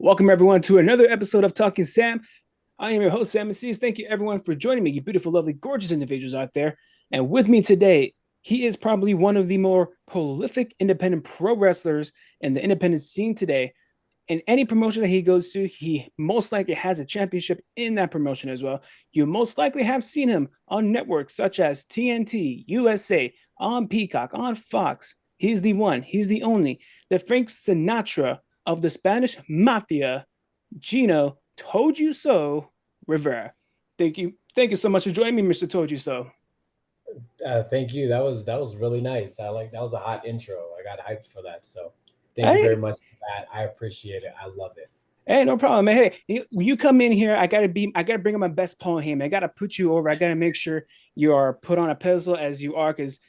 Welcome everyone to another episode of Talking Sam. I am your host, Sam Assis. Thank you everyone for joining me, you beautiful, lovely, gorgeous individuals out there. And with me today, he is probably one of the more prolific independent pro wrestlers in the independent scene today. In any promotion that he goes to, he most likely has a championship in that promotion as well. You most likely have seen him on networks such as TNT, USA, on Peacock, on Fox. He's the one, he's the only, the Frank Sinatra of the Spanish Mafia, Gino ToldYouSO Rivera. Thank you so much for joining me, Mr. Told You So. Thank you. That was really nice. That was a hot intro. I got hyped for that. So thank you very Hey, much for that. I appreciate it. I love it. hey, no problem, man. Hey, you come in here, I gotta bring up my best Paul Heyman. I gotta put you over. I gotta make sure you are put on a pedestal as you are, because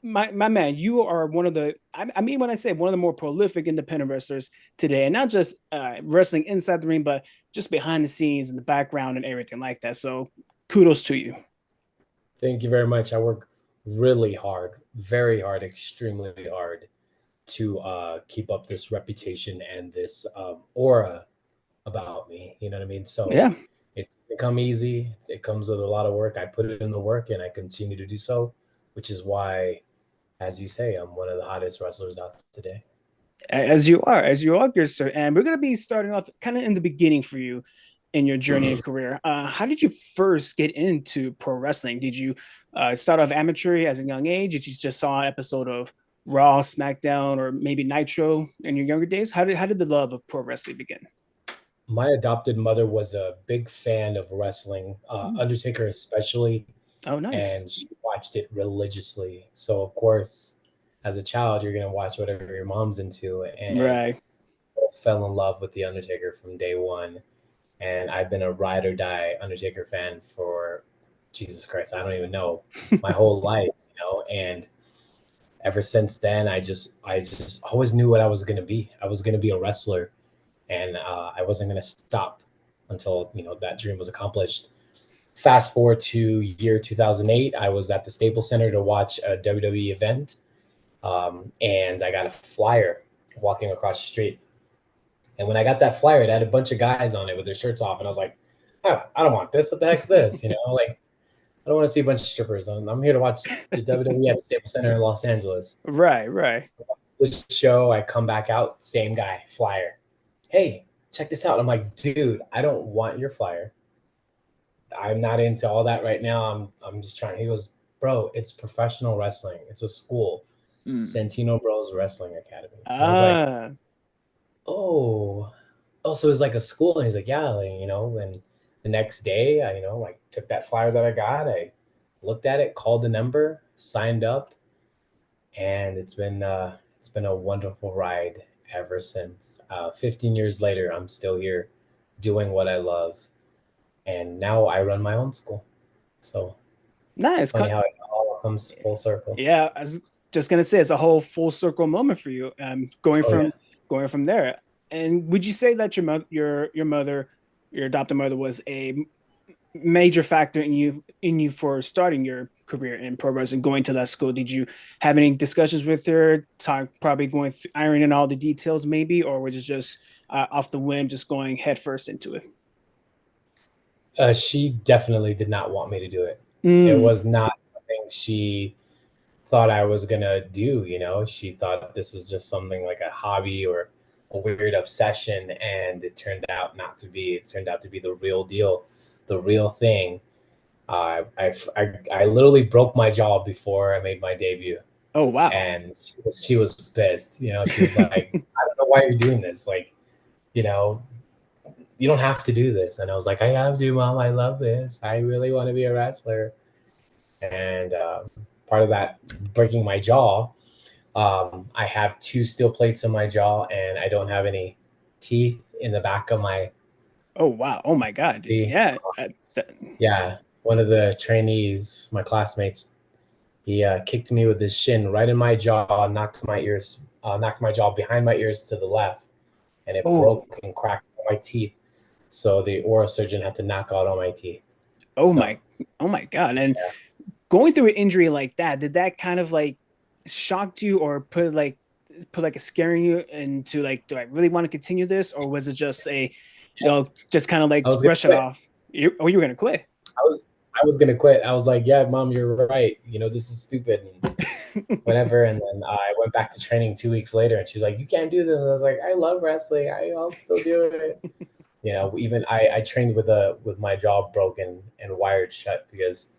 my man, you are one of the I mean when I say one of the more prolific independent wrestlers today, and not just wrestling inside the ring, but just behind the scenes and the background and everything like that. So kudos to you. Thank you very much. I work really hard, very hard, extremely hard to keep up this reputation and this aura about me. You know what I mean? So Yeah. it doesn't come easy. It comes with a lot of work. I put it in the work and I continue to do so, which is why, as you say, I'm one of the hottest wrestlers out today. As you are, good sir. And we're gonna be starting off kind of in the beginning for you in your journey and career. How did you first get into pro wrestling? Did you start off amateur as a young age? Did you just saw an episode of Raw, SmackDown, or maybe Nitro in your younger days? How did the love of pro wrestling begin? My adopted mother was a big fan of wrestling, Undertaker especially, Oh, nice. and she watched it religiously. So of course, as a child, you're gonna watch whatever your mom's into, and Right. I fell in love with the Undertaker from day one. And I've been a ride or die Undertaker fan for Jesus Christ, I don't even know, my whole life, and ever since then, I just always knew what I was gonna be. I was gonna be a wrestler, and I wasn't gonna stop until that dream was accomplished. Fast forward to year 2008, I was at the Staples Center to watch a WWE event, and I got a flyer walking across the street. And when I got that flyer, it had a bunch of guys on it with their shirts off, and I was like, "Oh, I don't want this. What the heck is this?" Like I don't want to see a bunch of strippers. I'm here to watch the WWE at the Staples Center in Los Angeles. Right, right. This show, I come back out, same guy, flyer. Hey, check this out. I'm like, dude, I don't want your flyer. I'm not into all that right now. I'm just trying. He goes, bro, it's professional wrestling. It's a school, Mm. Santino Bros Wrestling Academy. And I was like, Ah, oh, so it's like a school. And he's like, yeah, like, and the next day, I, like took that flyer that I got. I looked at it, called the number, signed up, and it's been a wonderful ride ever since. 15 years later, I'm still here doing what I love, and now I run my own school. So it's nice. funny how it all comes full circle. Yeah, I was just gonna say it's a whole full circle moment for you. Oh yeah. Going from there. And would you say that your mother, your adopted mother, was a major factor in you for starting your career in pro wrestling, going to that school? Did you have any discussions with her? Talk probably going ironing all the details, maybe, or was it just off the whim, just going headfirst into it? She definitely did not want me to do it. It Mm. was not something she thought I was gonna do. She thought this was just something like a hobby or a weird obsession, and it turned out not to be. It turned out to be the real deal, the real thing. I literally broke my jaw before I made my debut, Oh wow. and she was pissed. She was like, "I don't know why you're doing this. Like, you know, you don't have to do this." And I was like, "I have to, mom. I love this. I really want to be a wrestler." And part of that breaking my jaw, I have two steel plates in my jaw, and I don't have any teeth in the back of my. Oh wow. Oh my God. See, Yeah. yeah, one of the trainees, my classmates, he kicked me with his shin right in my jaw, knocked my jaw behind my ears to the left, and it Oh. broke and cracked all my teeth. So the oral surgeon had to knock out all my teeth. Oh So my. Oh my God. And yeah. going through an injury like that, did that kind of like shocked you or put like put like a scaring you into like, do I really want to continue this, or was it just a, just kind of I like was gonna brush it quit. off? You were gonna quit? I was gonna quit. I was like, yeah, mom, you're right. This is stupid and whatever. And then I went back to training 2 weeks later, and she's like, you can't do this. And I was like, I love wrestling. I'll still do it. Even I trained with my jaw broken and wired shut because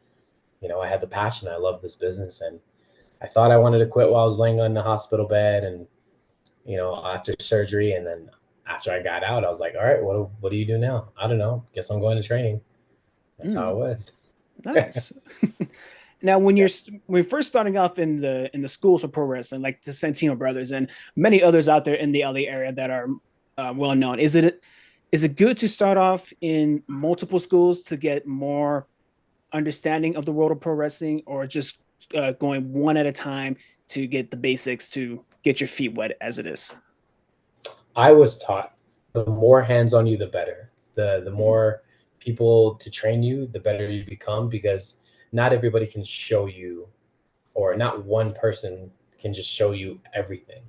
I had the passion. I love this business, and I thought I wanted to quit while I was laying on the hospital bed, and after surgery, and then after I got out, I was like, all right, what do you do now? I don't know. Guess I'm going to training. That's how it Mm, was. nice. Now, when you're first starting off in the schools for pro wrestling, like the Santino brothers and many others out there in the LA area that are well known, is it good to start off in multiple schools to get more understanding of the world of pro wrestling, or just going one at a time to get the basics to get your feet wet as it is? I was taught the more hands on you, the better. The Mm, more people to train you, the better you become because not everybody can show you, or not one person can just show you everything.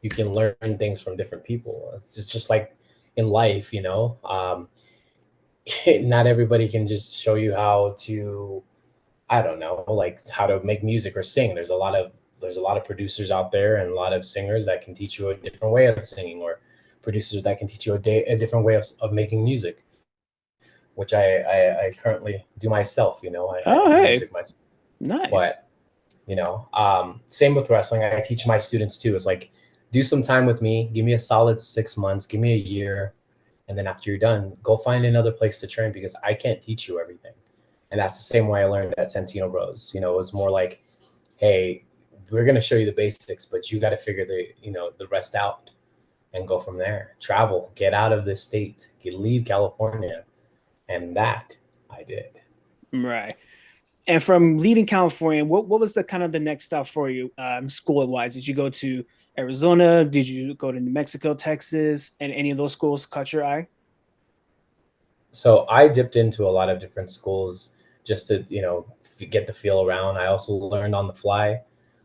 You can learn things from different people. It's just like in life, not everybody can just show you how to, I don't know, like how to make music or sing. There's a lot of producers out there and a lot of singers that can teach you a different way of singing, or producers that can teach you a different way of making music, which I currently do myself. I oh, do hey, music myself. nice. But same with wrestling. I teach my students too. It's like, do some time with me, give me a solid 6 months, give me a year, and then after you're done, go find another place to train because I can't teach you everything. And that's the same way I learned at Santino Bros. It was more like, hey, we're gonna show you the basics, but you got to figure the rest out and go from there. Travel, get out of this state, leave California, and that I did. Right. And from leaving California, what was the kind of the next stop for you, school wise? Did you go to Arizona? Did you go to New Mexico, Texas, and any of those schools caught your eye? So I dipped into a lot of different schools just to get the feel around. I also learned on the fly.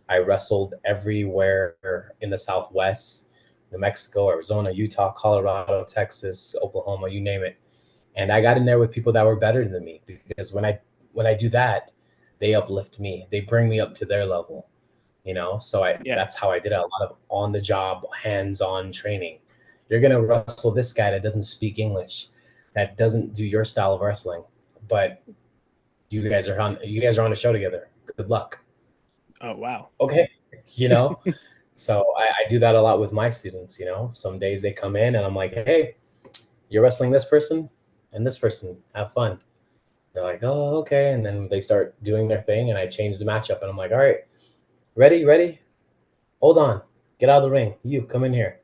I wrestled everywhere in the Southwest, New Mexico, Arizona, Utah, Colorado, Texas, Oklahoma, you name it. And I got in there with people that were better than me because when I do that, they uplift me. They bring me up to their level. So I Yeah. that's how I did it. A lot of on the job, hands-on training. You're gonna wrestle this guy that doesn't speak English, that doesn't do your style of wrestling, but you guys are on a show together. Good luck. Oh, wow. Okay. you know so I do that a lot with my students. Some days they come in and I'm like, hey, you're wrestling this person and this person, have fun. They're like, oh, okay. And then they start doing their thing and I change the matchup and I'm like, all right, ready, hold on, get out of the ring, you come in here.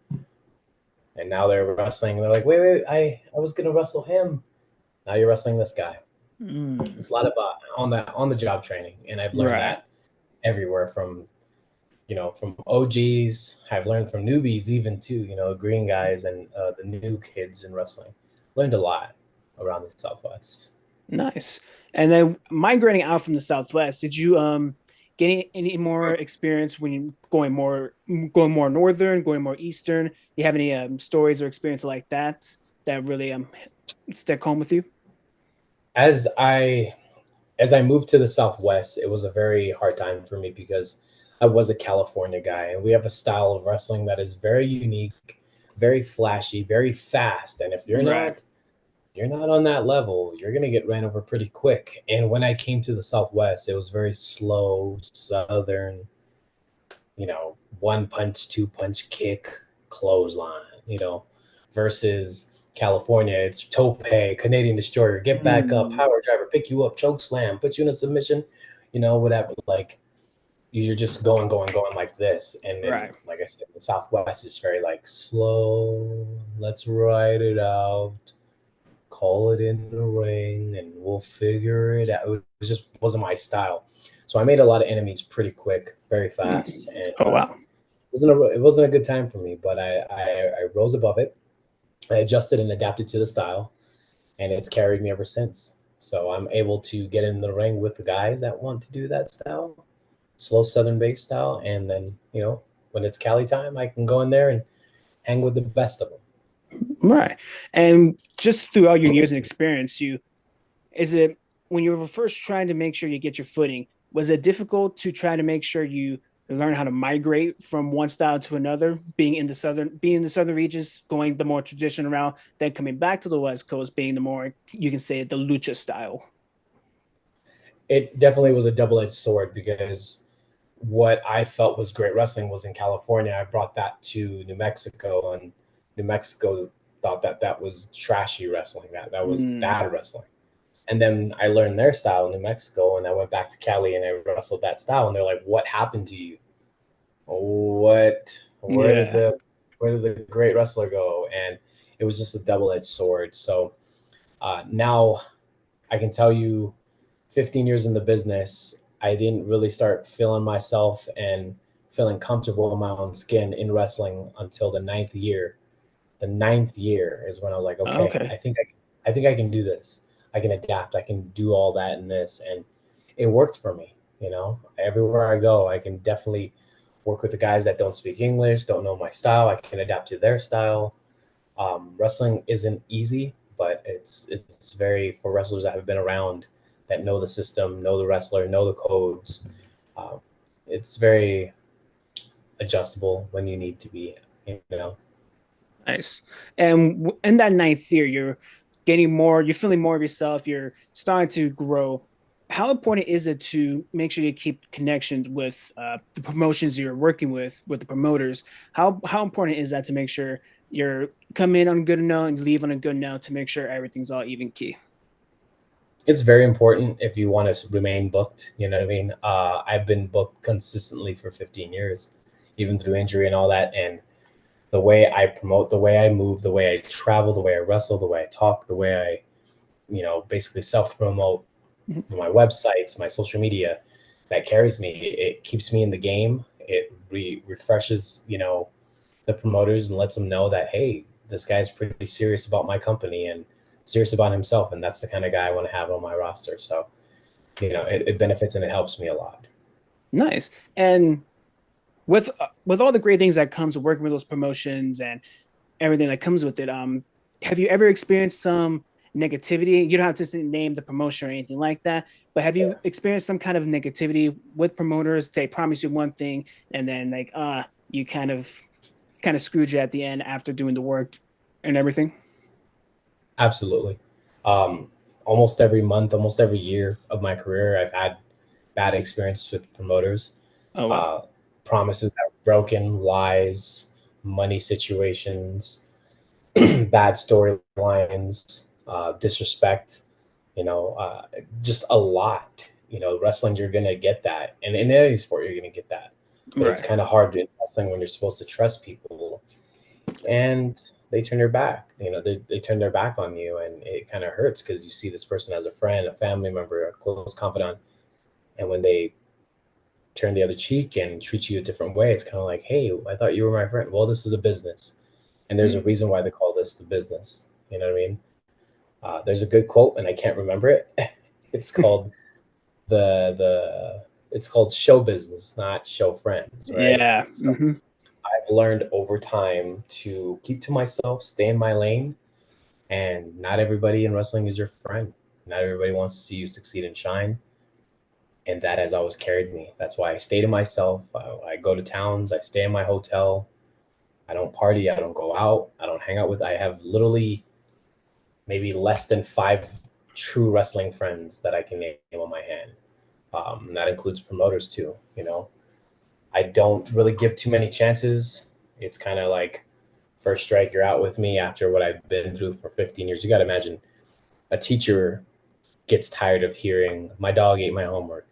And now they're wrestling. They're like, wait, I was gonna wrestle him. Now you're wrestling this guy. Mm, It's a lot of on the job training, and I've learned right. that everywhere from OGs. I've learned from newbies even too. Green guys and the new kids in wrestling. Learned a lot around the Southwest. Nice. And then migrating out from the Southwest, did you get any more experience when you going more northern, going more eastern? You have any stories or experience like that really stick home with you? As I as I moved to the Southwest, it was a very hard time for me because I was a California guy, and we have a style of wrestling that is very unique, very flashy, very fast. And if Right. you're not on that level, you're gonna get ran over pretty quick. And when I came to the Southwest, it was very slow, southern, one punch, two punch kick, clothesline, versus California, it's tope, Canadian destroyer, get back up, Mm, power driver, pick you up, choke slam, put you in a submission, whatever. Like you're just going like this. And then, right. like I said, the Southwest is very like slow. Let's ride it out, call it in the ring, and we'll figure it out. It just wasn't my style. So I made a lot of enemies pretty quick, very fast, Mm. and Oh, wow. it wasn't a good time for me. But I rose above it. I adjusted and adapted to the style, and it's carried me ever since. So I'm able to get in the ring with the guys that want to do that style, slow southern based style, and then when it's Cali time, I can go in there and hang with the best of them. Right. And just throughout your years of experience, you is it when you were first trying to make sure you get your footing, was it difficult to try to make sure you learn how to migrate from one style to another, being in the southern regions, going the more traditional route, then coming back to the West Coast, being the more you can say the lucha style? It definitely was a double-edged sword because what I felt was great wrestling was in California. I brought that to New Mexico, and New Mexico thought that that was trashy wrestling, that was Mm, bad wrestling. And then I learned their style in New Mexico, and I went back to Cali and I wrestled that style, and they're like, "What happened to you? What? yeah. Where did the great wrestler go?" And it was just a double-edged sword. So now I can tell you, 15 years in the business, I didn't really start feeling myself and feeling comfortable in my own skin in wrestling until the ninth year. The ninth year is when I was like, okay, Okay. I think I can do this. I can adapt. I can do all that in this, and it worked for me. You know, everywhere I go, I can definitely work with the guys that don't speak English, don't know my style. I can adapt to their style. Wrestling isn't easy, but it's very for wrestlers that have been around, that know the system, know the wrestler, know the codes. Um, it's very adjustable when you need to be. You know, Nice. And in that ninth year, you're getting more, you're feeling more of yourself, you're starting to grow. How important is it to make sure you keep connections with the promotions you're working with the promoters? How important is that to make sure you're come in on a good note and leave on a good note to make sure everything's all even key? it's very important if you want to remain booked. You know what I mean? I've been booked consistently for 15 years, even through injury and all that. And the way I promote, the way I move, the way I travel, the way I wrestle, the way I talk, the way I, basically self promote my websites, my social media, that carries me. It keeps me in the game. It refreshes, the promoters and lets them know that, hey, this guy's pretty serious about my company and serious about himself, and that's the kind of guy I want to have on my roster. So, it benefits and it helps me a lot. Nice. And with all the great things that comes with working with those promotions and everything that comes with it. Have you ever experienced some negativity? You don't have to name the promotion or anything like that, but have you Yeah. experienced some kind of negativity with promoters? They promise you one thing, and then like, you kind of screwed you at the end after doing the work and everything. Absolutely. Um, Almost every month, almost every year of my career, I've had bad experiences with promoters. Oh wow. Uh, Promises that were broken, lies, money situations, bad storylines, disrespect, you know, uh, just a lot. Wrestling, you're going to get that. And in any sport, you're going to get that. But it's Right. kind of hard in wrestling when you're supposed to trust people and they turn their back. They turn their back on you, and it kind of hurts because you see this person as a friend, a family member, a close confidant. And when they turn the other cheek and treat you a different way, it's kind of like, hey, I thought you were my friend. Well, this is a business. And there's a Mm. reason why they call this the business. You know what I mean? There's a good quote, and I can't remember it. It's called the it's called show business, not show friends, right? Yeah. So I've learned over time to keep to myself, stay in my lane, and not everybody in wrestling is your friend. Not everybody wants to see you succeed and shine, and that has always carried me. That's why I stay to myself. I go to towns, I stay in my hotel. I don't party, I don't go out, I don't hang out with. I have literally maybe less than five true wrestling friends that I can name on my hand. That includes promoters too. I don't really give too many chances. It's kind of like first strike, you're out with me after what I've been through for 15 years. You got to imagine a teacher gets tired of hearing my dog ate my homework.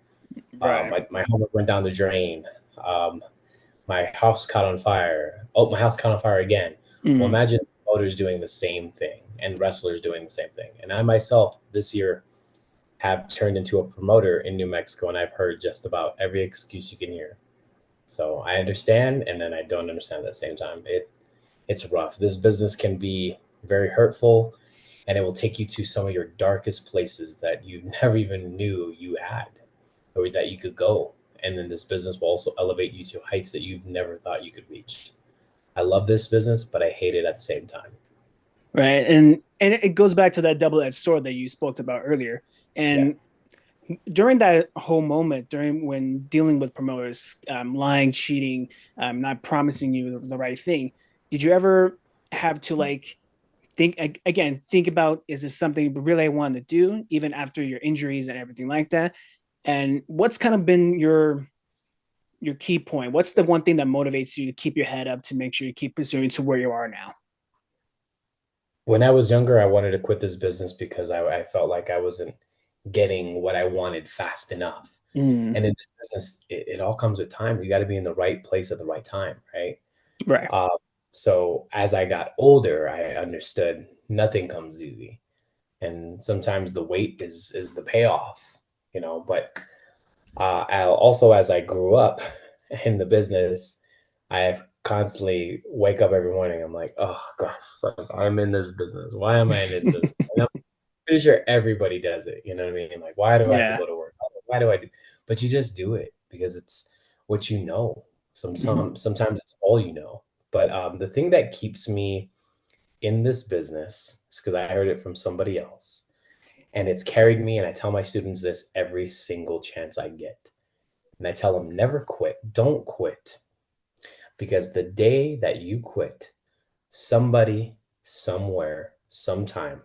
Right. My homework went down the drain. Um, my house caught on fire. Oh, my house caught on fire again. Well, Mm. imagine promoters doing the same thing and wrestlers doing the same thing. And I myself this year have turned into a promoter in New Mexico, and I've heard just about every excuse you can hear. So I understand, and then I don't understand at the same time. It's rough. This business can be very hurtful, and it will take you to some of your darkest places that you never even knew you had or that you could go. And then this business will also elevate you to heights that you've never thought you could reach. I love this business, but I hate it at the same time. Right. And it goes back to that double-edged sword that you spoke about earlier. Yeah. And during that whole moment, during when dealing with promoters, lying, cheating, not promising you the right thing, did you ever have to like think about, is this something really I want to do even after your injuries and everything like that? And what's kind of been your key point? What's the one thing that motivates you to keep your head up to make sure you keep pursuing to where you are now? When I was younger, I wanted to quit this business because I felt like I wasn't getting what I wanted fast enough. Mm, And in this business, it all comes with time. You got to be in the right place at the right time, right? right. Uh, so as I got older, I understood nothing comes easy, and sometimes the wait is the payoff, you know. But also, as I grew up in the business, I constantly wake up every morning. I'm like, oh gosh, like, I'm in this business. Why am I in this business? And I'm pretty sure everybody does it. You know what I mean? Like, why do I have to Yeah. go to work? Why do I do? But you just do it because it's what you know. Mm-hmm. Sometimes it's all you know. But the thing that keeps me in this business is because I heard it from somebody else, and it's carried me. And I tell my students this every single chance I get. And I tell them, never quit. Don't quit. Because the day that you quit, somebody, somewhere, sometime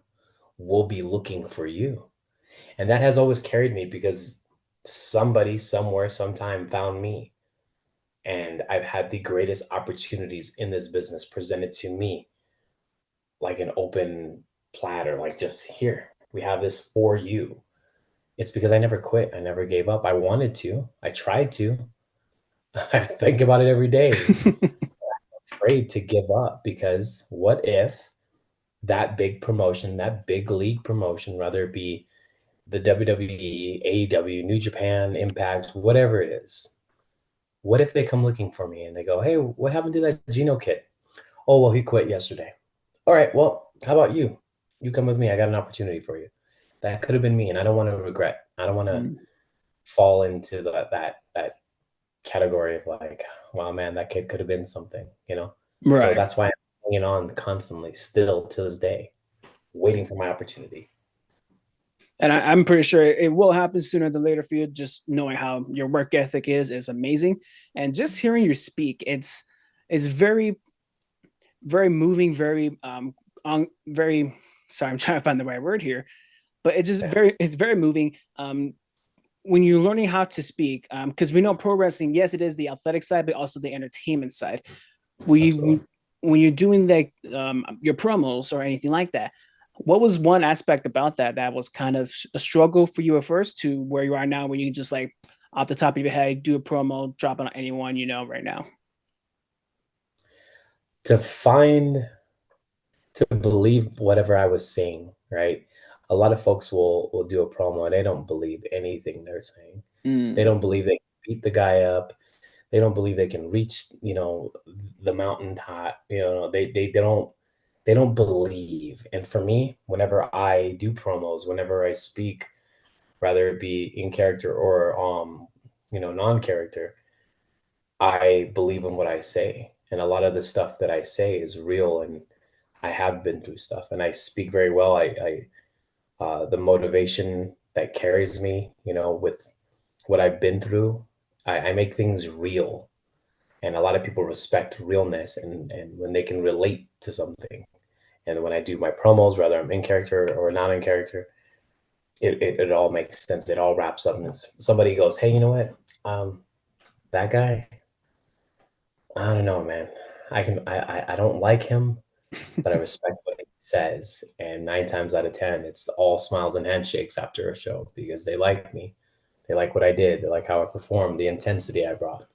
will be looking for you. And that has always carried me because somebody, somewhere, sometime found me. And I've had the greatest opportunities in this business presented to me like an open platter, like just here, we have this for you. It's because I never quit. I never gave up. I wanted to. I tried to. I think about it every day. Afraid to give up because what if that big promotion, that big league promotion, whether it be the WWE, AEW, New Japan, Impact, whatever it is, what if they come looking for me and they go, hey, what happened to that Gino kid? Oh, well, he quit yesterday. All right, well, how about you? You come with me. I got an opportunity for you. That could have been me, and I don't want to regret. I don't want to fall into that category of like, wow, man, that kid could have been something, you know? So Right. that's why I'm hanging on constantly, still to this day, waiting for my opportunity. And I'm pretty sure it will happen sooner than later for you. Just knowing how your work ethic is amazing, and just hearing you speak, it's very moving, very on very. Sorry, I'm trying to find the right word here, but Yeah, it's very moving. When you're learning how to speak, because we know pro wrestling, yes, it is the athletic side, but also the entertainment side. absolutely. When you're doing like your promos or anything like that, what was one aspect about that was kind of a struggle for you at first to where you are now, where you can just like off the top of your head do a promo, drop it on anyone you know right now? To find, to believe whatever I was saying, right? A lot of folks will do a promo and they don't believe anything they're saying. They Mm, don't believe they can beat the guy up. They don't believe they can reach, the mountaintop. They don't believe. And for me, whenever I do promos, whenever I speak, whether it be in character or non-character, I believe in what I say. And a lot of the stuff that I say is real, and I have been through stuff and I speak very well. The motivation that carries me, with what I've been through, I make things real. And a lot of people respect realness and when they can relate to something. And when I do my promos, whether I'm in character or not in character, it all makes sense. It all wraps up. And somebody goes, hey, you know what? That guy, I don't know, man. I don't like him, but I respect what he says. And 9 times out of 10, it's all smiles and handshakes after a show because they like me. They like what I did. They like how I performed, the intensity I brought.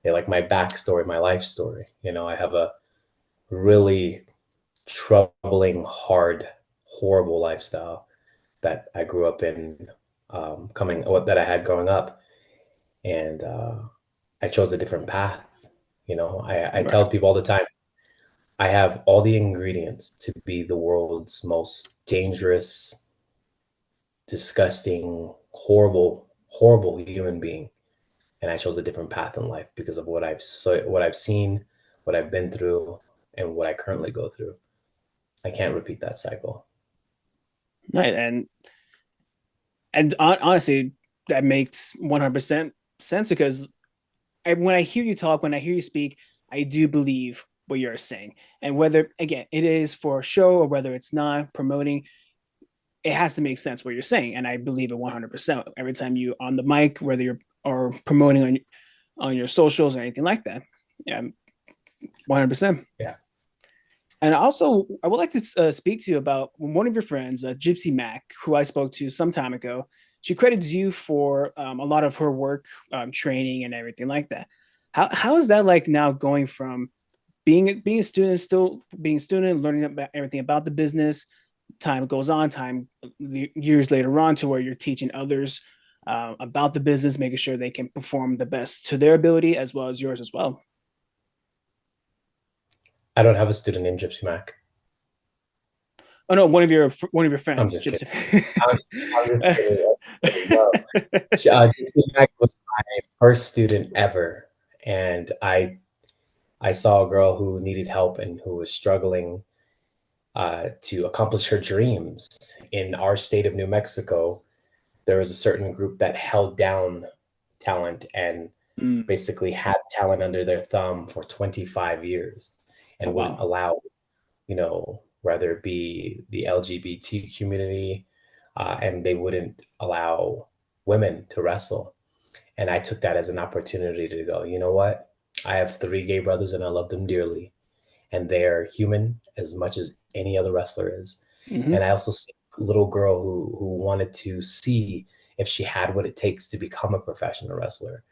They like my backstory, my life story. I have a really troubling, hard, horrible lifestyle that I grew up in, that I had growing up, and I chose a different path. I right. tell people all the time, I have all the ingredients to be the world's most dangerous, disgusting, horrible, horrible human being, and I chose a different path in life because of what I've seen, what I've been through, and what I currently go through. I can't repeat that cycle. Right. And honestly, that makes 100% sense because when I hear you talk, when I hear you speak, I do believe what you're saying. And whether, again, it is for a show or whether it's not promoting, it has to make sense what you're saying. And I believe it 100% every time you on the mic, whether you're or promoting on your socials or anything like that. Yeah, 100%. Yeah. And also, I would like to speak to you about one of your friends, Gypsy Mac, who I spoke to some time ago. She credits you for a lot of her work, training, and everything like that. How is that like now going from being a student, still being a student, learning about everything about the business? Time goes on, time years later on, to where you're teaching others about the business, making sure they can perform the best to their ability as well as yours as well. I don't have a student named Gypsy Mac. Oh no, one of your I'm friends, just kidding. Gypsy. I'm just kidding. No. Gypsy Mac was my first student ever, and I saw a girl who needed help and who was struggling to accomplish her dreams. In our state of New Mexico, there was a certain group that held down talent and Mm. basically had talent under their thumb for 25 years Oh and wouldn't wow. allow, whether it be the LGBT community, and they wouldn't allow women to wrestle. And I took that as an opportunity to go, you know what? I have three gay brothers and I love them dearly. And they're human as much as any other wrestler is. And Hmm. I also see a little girl who wanted to see if she had what it takes to become a professional wrestler,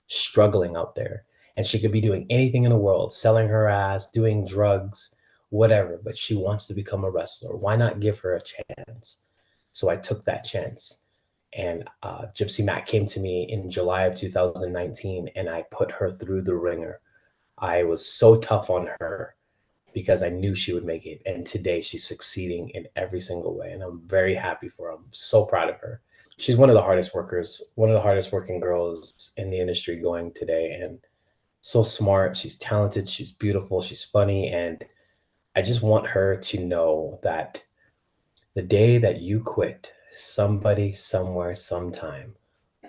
struggling out there. And she could be doing anything in the world, selling her ass, doing drugs, whatever, but she wants to become a wrestler. Why not give her a chance? So I took that chance. And Gypsy Matt came to me in July of 2019, and I put her through the ringer. I was so tough on her because I knew she would make it. And today she's succeeding in every single way. And I'm very happy for her. I'm so proud of her. She's one of the hardest workers, one of the hardest working girls in the industry going today. And so smart. She's talented. She's beautiful. She's funny. And I just want her to know that the day that you quit, somebody, somewhere, sometime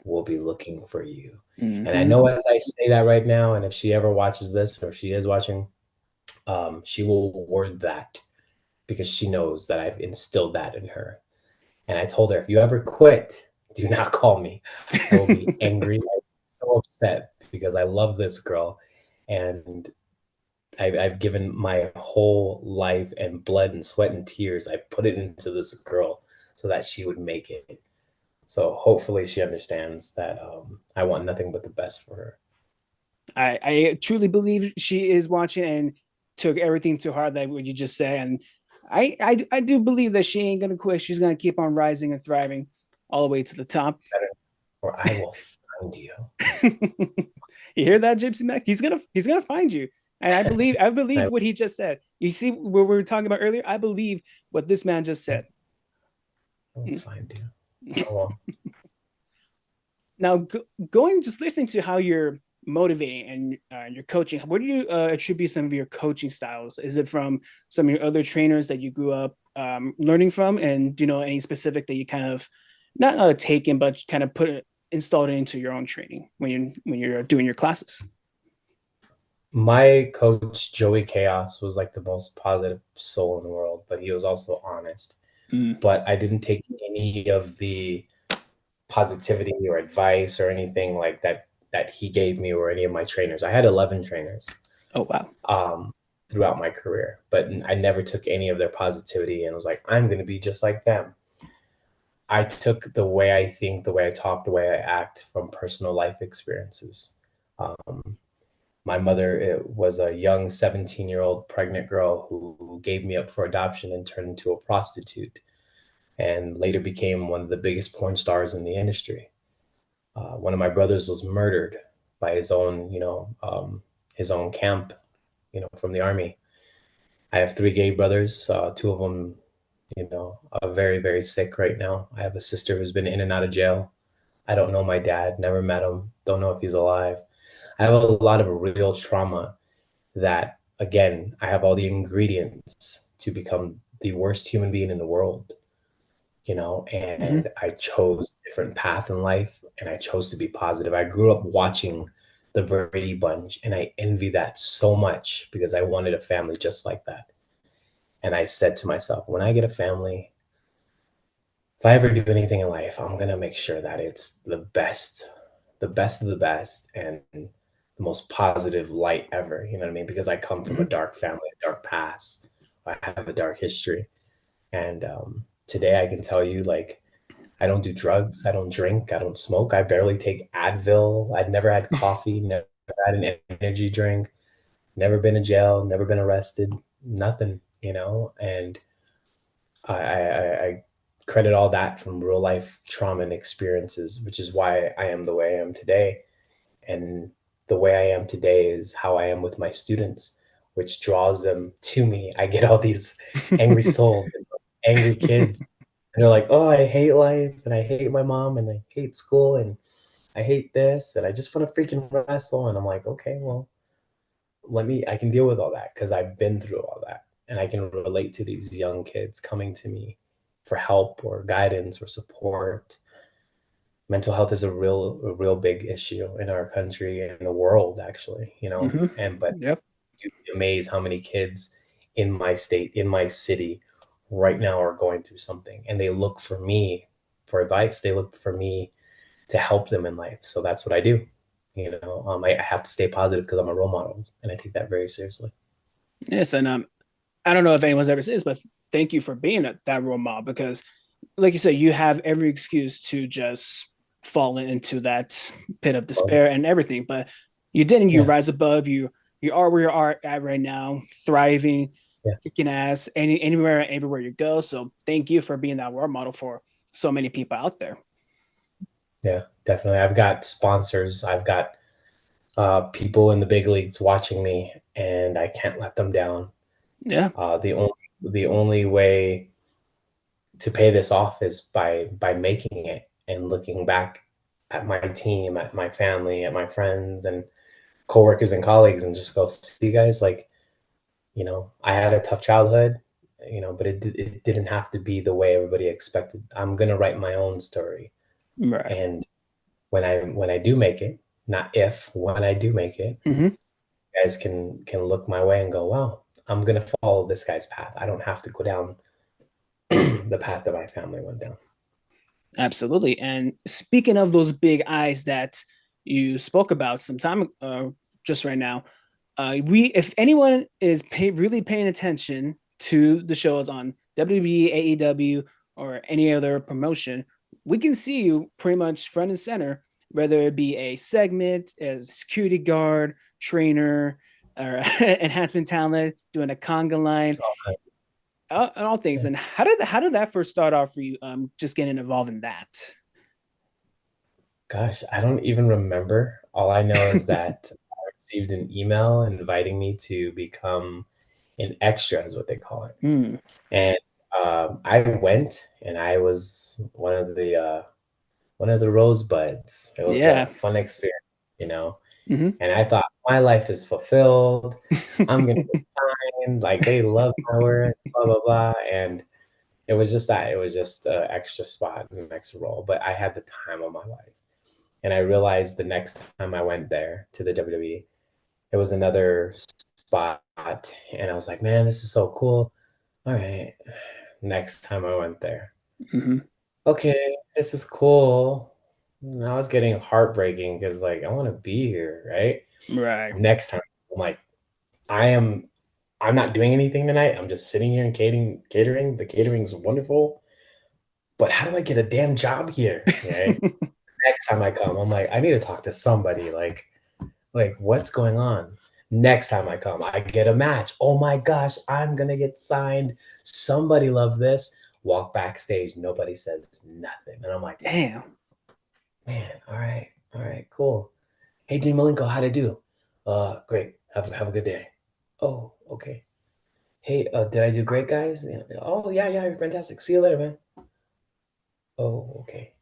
will be looking for you. And I Hmm. know as I say that right now, and if she ever watches this or if she is watching, she will word that because she knows that I've instilled that in her. And I told her, if you ever quit, do not call me. I will be angry, so upset because I love this girl. And I've given my whole life and blood and sweat and tears. I put it into this girl so that she would make it. So hopefully she understands that I want nothing but the best for her. I truly believe she is watching and took everything to heart that what you just said. And I do believe that she ain't gonna quit. She's gonna keep on rising and thriving all the way to the top. Or I will find you. You hear that, Gypsy Mac? He's gonna find you. And I believe I what he just said. You see what we were talking about earlier? I believe what this man just said. will find you. Oh well. Now, going just listening to how you're motivating and you're coaching, where do you attribute some of your coaching styles? Is it from some of your other trainers that you grew up learning from? And do you know any specific that you kind of not taken, but kind of installed it into your own training when you're doing your classes? My coach, Joey Chaos, was like the most positive soul in the world, but he was also honest. Mm. But I didn't take any of the positivity or advice or anything like that he gave me or any of my trainers. I had 11 trainers Oh wow. um, throughout my career, but I never took any of their positivity and was like, I'm going to be just like them. I took the way I think, the way I talk, the way I act from personal life experiences. Um, my mother was a young 17-year-old pregnant girl who gave me up for adoption and turned into a prostitute and later became one of the biggest porn stars in the industry. One of my brothers was murdered by his own camp, from the army. I have three gay brothers. Two of them, are very, very sick right now. I have a sister who's been in and out of jail. I don't know my dad, never met him, don't know if he's alive. I have a lot of real trauma that, again, I have all the ingredients to become the worst human being in the world, Hmm. and I chose a different path in life and I chose to be positive. I grew up watching the Brady Bunch and I envy that so much because I wanted a family just like that. And I said to myself, when I get a family, if I ever do anything in life, I'm gonna make sure that it's the best of the best, and the most positive light ever. You know what I mean? Because I come from a Hmm. dark family, a dark past. I have a dark history, and today I can tell you, like, I don't do drugs, I don't drink, I don't smoke, I barely take Advil. I've never had coffee, never had an energy drink, never been in jail, never been arrested, nothing. And I credit all that from real life trauma and experiences, which is why I am the way I am today. And the way I am today is how I am with my students, which draws them to me. I get all these angry souls and angry kids. And they're like, oh, I hate life and I hate my mom and I hate school and I hate this and I just want to freaking wrestle. And I'm like, okay, well, I can deal with all that because I've been through all that. And I can relate to these young kids coming to me for help or guidance or support. Mental health is a real big issue in our country and in the world, actually, Hmm. and but Yep. you'd be amazed how many kids in my state, in my city right now are going through something and they look for me for advice. They look for me to help them in life. So that's what I do. I have to stay positive because I'm a role model and I take that very seriously. Yes, and I don't know if anyone's ever said this, but thank you for being that role model because, like you said, you have every excuse to just fall into that pit of Well, despair and everything, but you didn't. You yeah, rise above. You are where you are at right now, thriving, yeah, kicking ass anywhere, everywhere you go. So thank you for being that role model for so many people out there. yeah, definitely. I've got sponsors. I've got people in the big leagues watching me, and I can't let them down. Yeah. The only way to pay this off is by making it and looking back at my team, at my family, at my friends and coworkers and colleagues, and just go, see, guys, like, I had a tough childhood, but it didn't have to be the way everybody expected. I'm gonna write my own story, Right. and when I do make it, not if, when I do make it, Hmm. you guys can look my way and go, wow, I'm gonna follow this guy's path. I don't have to go down the path that my family went down. Absolutely. And speaking of those big eyes that you spoke about some time just right now, we if anyone is really paying attention to the shows on WWE, AEW, or any other promotion, we can see you pretty much front and center, whether it be a segment as security guard, trainer, or enhancement talent, doing a conga line, all things. And how did that first start off for you? Just getting involved in that. Gosh, I don't even remember. All I know is that I received an email inviting me to become an extra, is what they call it. Hmm. And I went, and I was one of the rosebuds. It was Yeah. a fun experience, you know. Hmm. And I thought my life is fulfilled. I'm gonna get signed. Like they love my work, blah blah blah. And it was just that. It was just an extra spot, an extra role. But I had the time of my life. And I realized the next time I went there to the WWE, it was another spot. And I was like, man, this is so cool. All right. Next time I went there, Hmm. okay, this is cool. And I was getting heartbreaking because, like, I want to be here, right? Right. Next time, I'm like, I am, I'm not doing anything tonight. I'm just sitting here and catering. The catering's wonderful, but how do I get a damn job here? Right? Next time I come, I'm like, I need to talk to somebody. Like, what's going on? Next time I come, I get a match. Oh my gosh, I'm gonna get signed. Somebody love this. Walk backstage, nobody says nothing. And I'm like, Damn. man, all right, cool. Hey, Dean Malenko, how'd I do? Great. Have a good day. Oh, okay. Hey, did I do great, guys? Yeah. Oh, yeah, yeah, you're fantastic. See you later, man. Oh, okay.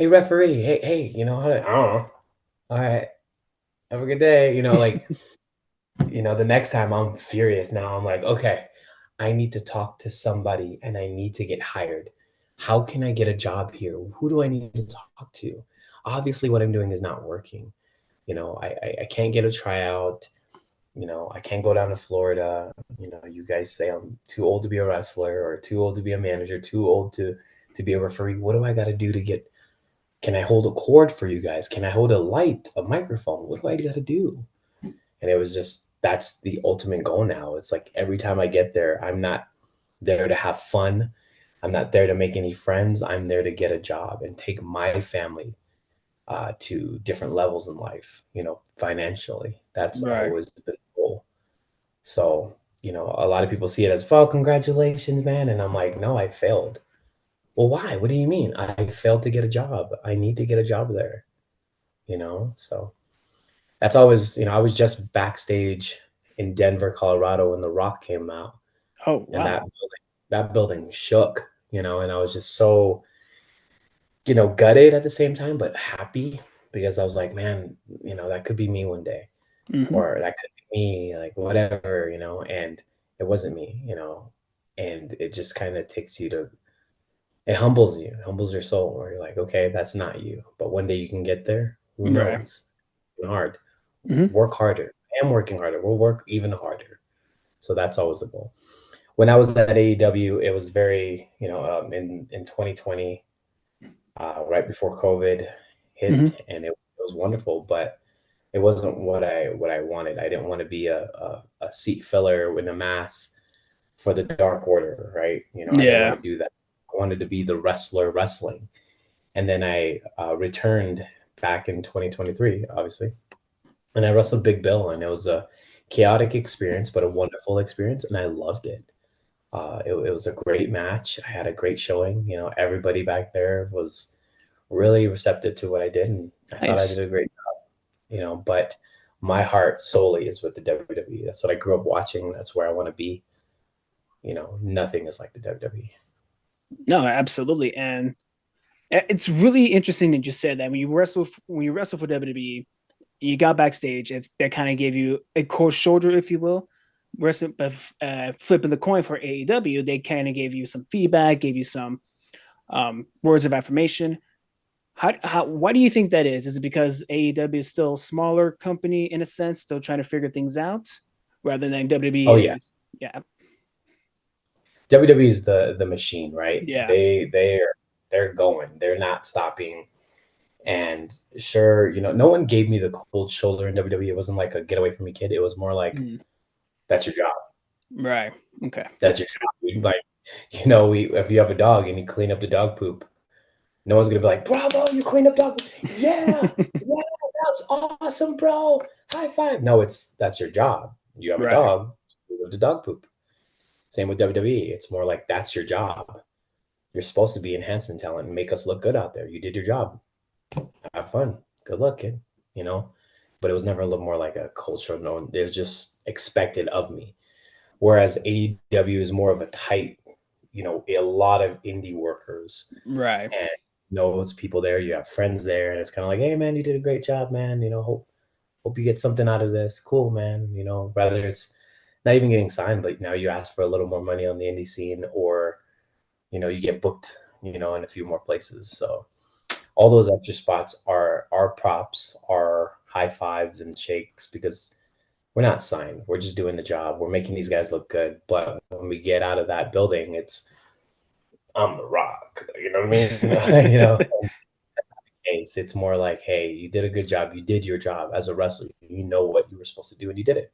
hey referee, hey, how to, I don't know. All right, have a good day. Like, the next time I'm furious now. I'm like, okay, I need to talk to somebody and I need to get hired. How can I get a job here? Who do I need to talk to? Obviously, what I'm doing is not working. I can't get a tryout. I can't go down to Florida. You guys say I'm too old to be a wrestler or too old to be a manager, too old to be a referee. What do I got to do to get? Can I hold a cord for you guys? Can I hold a light, a microphone? What do I got to do? And it was just that's the ultimate goal now. It's like every time I get there, I'm not there to have fun. I'm not there to make any friends. I'm there to get a job and take my family to different levels in life, financially. That's Right. always been the goal. So, a lot of people see it as, well, congratulations, man. And I'm like, no, I failed. Well, why? What do you mean? I failed to get a job. I need to get a job there, So that's always, I was just backstage in Denver, Colorado when The Rock came out, Oh, and wow. that building shook, and I was just so, gutted at the same time, but happy because I was like, man, that could be me one day, Hmm. or that could be me, like whatever, and it wasn't me, and it just kind of takes you to, it humbles your soul, where you're like, okay, that's not you, but one day you can get there. Who Right. knows? Hard. Hmm. Work harder. I am working harder. We'll work even harder. So that's always the goal. When I was at AEW, it was very, in 2020, right before COVID Hmm. hit, and it was wonderful, but it wasn't what I wanted. I didn't want to be a seat filler in a mass for the Dark Order, right? I didn't want Yeah. to do that. I wanted to be the wrestler wrestling. And then I returned back in 2023, obviously, and I wrestled Big Bill, and it was a chaotic experience, but a wonderful experience, and I loved it. It was a great match. I had a great showing. Everybody back there was really receptive to what I did, and I thought I did Nice. a great job. But my heart solely is with the WWE. That's what I grew up watching. That's where I want to be. Nothing is like the WWE. No, absolutely. And it's really interesting that you said that when you wrestle for WWE, you got backstage. That kind of gave you a cold shoulder, if you will. Wrestling, flipping the coin for AEW, they kind of gave you some feedback, gave you some words of affirmation. Why do you think that is? Is it because AEW is still a smaller company in a sense, still trying to figure things out, rather than WWE Oh yeah, is? Yeah, WWE is the machine, right? yeah, They're going. They're not stopping. And sure, no one gave me the cold shoulder in WWE. It wasn't like a get away from me kid. It was more like, mm, that's your job. right, okay, That's your job. Like, if you have a dog and you clean up the dog poop, no one's gonna be like, bravo, you cleaned up dog poop. Yeah, yeah, that's awesome, bro. High five. No, that's your job. You have a right, dog, clean up the dog poop. Same with WWE. It's more like that's your job. You're supposed to be enhancement talent and make us look good out there. You did your job. Have fun. Good luck, kid. You know, but it was never a little more like a culture. No, it was just expected of me. Whereas AEW is more of a tight, a lot of indie workers right. and knows people there. You have friends there, and it's kind of like, hey man, you did a great job, man. Hope you get something out of this. Cool, man. Rather it's not even getting signed, but now you ask for a little more money on the indie scene, or you get booked, in a few more places. So all those extra spots are props, are high fives and shakes because we're not signed. We're just doing the job. We're making these guys look good. But when we get out of that building, it's I'm the rock. You know what I mean? It's more like, hey, you did a good job. You did your job as a wrestler. You know what you were supposed to do, and you did it.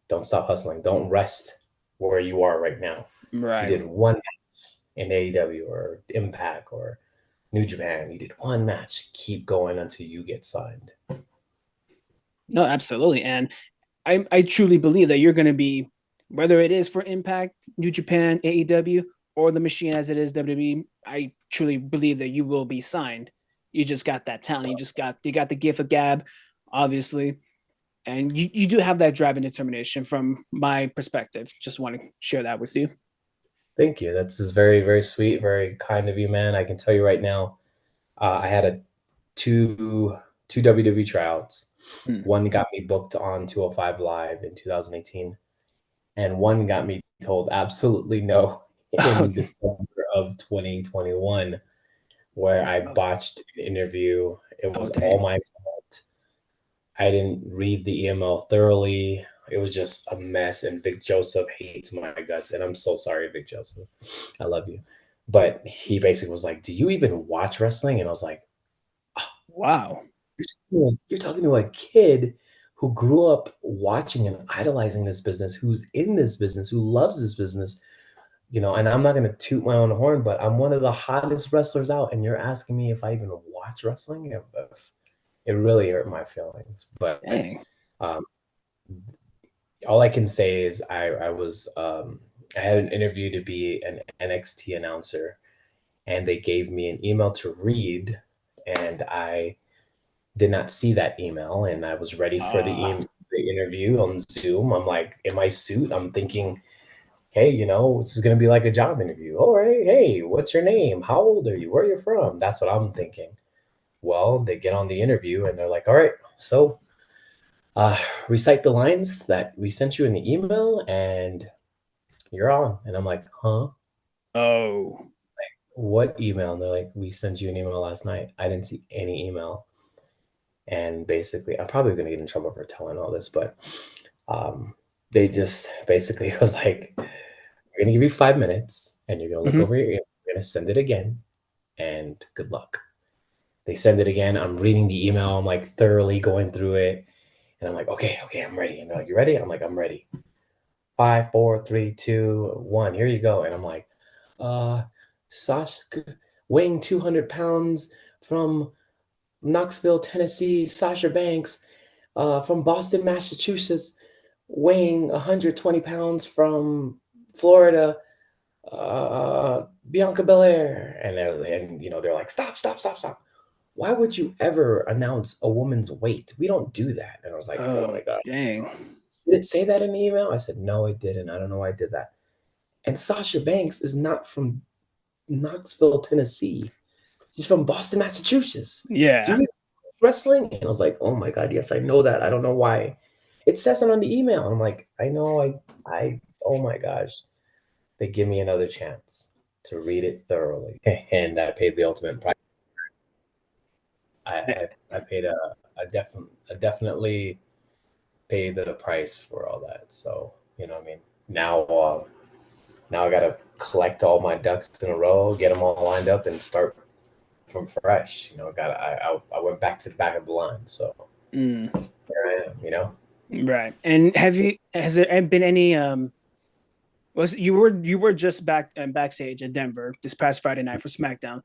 Don't stop hustling. Don't rest where you are right now. You Right. did one match in AEW or Impact or New Japan. You did one match. Keep going until you get signed. No, absolutely. And I truly believe that you're going to be, whether it is for Impact, New Japan, AEW, or the machine as it is WWE. I truly believe that you will be signed. You just got that talent. You got the gift of gab, obviously, and you do have that drive and determination. From my perspective, just want to share that with you. Thank you. That's just very, very sweet, very kind of you, man. I can tell you right now, I had a two two WWE tryouts. Hmm. One got me booked on 205 Live in 2018, and one got me told absolutely no in December of 2021, where I Oh, botched an interview. It oh, was all dang. my fault. I didn't read the email thoroughly. It was just a mess, and Vic Joseph hates my guts, and I'm so sorry, Vic Joseph. I love you. But he basically was like, "Do you even watch wrestling?" And I was like, Wow. You're talking to a kid who grew up watching and idolizing this business, who's in this business, who loves this business, and I'm not gonna toot my own horn, but I'm one of the hottest wrestlers out, and you're asking me if I even watch wrestling? It really hurt my feelings. But Dang. um, all I can say is I had an interview to be an NXT announcer, and they gave me an email to read, and I did not see that email, and I was ready for Uh, the interview on Zoom. I'm like in my suit. I'm thinking, hey, this is gonna be like a job interview. All right, hey, what's your name? How old are you? Where are you from? That's what I'm thinking. Well, they get on the interview and they're like, all right, so uh, recite the lines that we sent you in the email, and you're on. And I'm like, huh? oh, What email? And they're like, we sent you an email last night. I didn't see any email. And basically, I'm probably going to get in trouble for telling all this, but um, they just basically was like, "We're going to give you 5 minutes, and you're going to look hmm over your email. You're going to send it again, and good luck." They send it again. I'm reading the email. I'm like thoroughly going through it, and I'm like, "Okay, okay, I'm ready." And they're like, "You ready?" I'm like, "I'm ready." 5, 4, 3, 2, 1. Here you go. And I'm like, uh, Sasha, weighing 200 pounds from Knoxville, Tennessee, Sasha Banks, from Boston, Massachusetts, weighing 120 pounds from Florida, Bianca Belair. And they're like, stop, stop, stop, stop. Why would you ever announce a woman's weight? We don't do that. And I was like, oh oh, my God. dang. Did it say that in the email? I said, no, it didn't. I don't know why I did that. And Sasha Banks is not from Knoxville, Tennessee. She's from Boston, Massachusetts. Do Yeah. you wrestling? And I was like, oh my God, yes, I know that. I don't know why. It says it on the email. And I'm like, I know, oh my gosh. They give me another chance to read it thoroughly. And I paid the ultimate price. I paid I definitely paid the price for all that. So, what I mean? Now I gotta collect all my ducks in a row, get them all lined up, and start from fresh. I went back to the back of the line. So Mm, here I am. right. And has there been any was you were just backstage in Denver this past Friday night for SmackDown.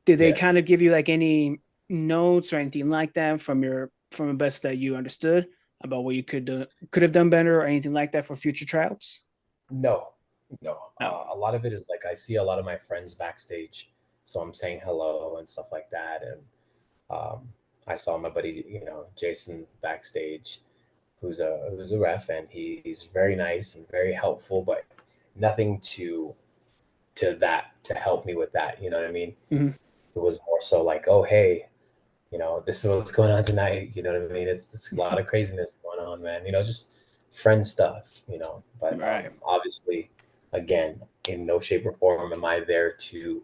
Did they kind of Yes. give you like any notes or anything like that from the best that you understood about what you could have done better or anything like that for future tryouts? No, no. No. A lot of it is like I see a lot of my friends backstage, so I'm saying hello and stuff like that. And um, I saw my buddy, Jason backstage, who's a ref, and he's very nice and very helpful, but nothing to help me with that. You know what I mean? Hmm. It was more so like, oh hey, this is what's going on tonight. You know what I mean? It's a lot of craziness going on, man. Just friend stuff. But Right. obviously, again, in no shape or form am I there to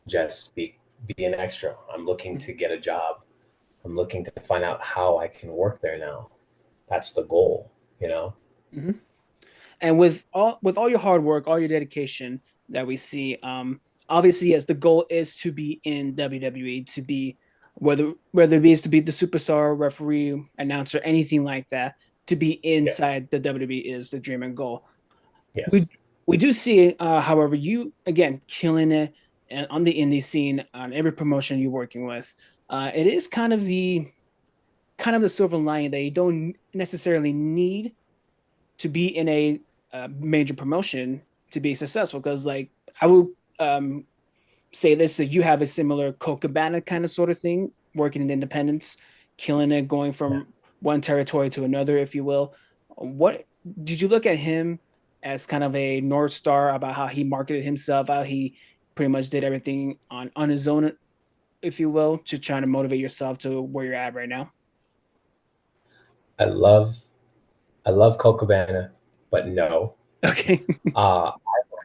just be an extra. I'm looking to get a job. I'm looking to find out how I can work there now. That's the goal. Hmm. And with all your hard work, all your dedication that we see, obviously, yes, the goal is to be in WWE, to be whether it is to be the superstar, referee, announcer, anything like that, to be Yes. inside the WWE is the dream and goal. We Yes. we do see, however, you again killing it on the indie scene on every promotion you're working with. It is kind of the silver lining that you don't necessarily need to be in a major promotion to be successful. Because like I would um, say this that you have a similar Colt Cabana kind of sort of thing, working in independence, killing it, going Yeah. from one territory to another, if you will. What did you look at him as kind of a North Star about how he marketed himself, how he pretty much did everything on his own if you will, to try to motivate yourself to where you're at right now? I love I love Coco Cabana, but no. Okay. I'm a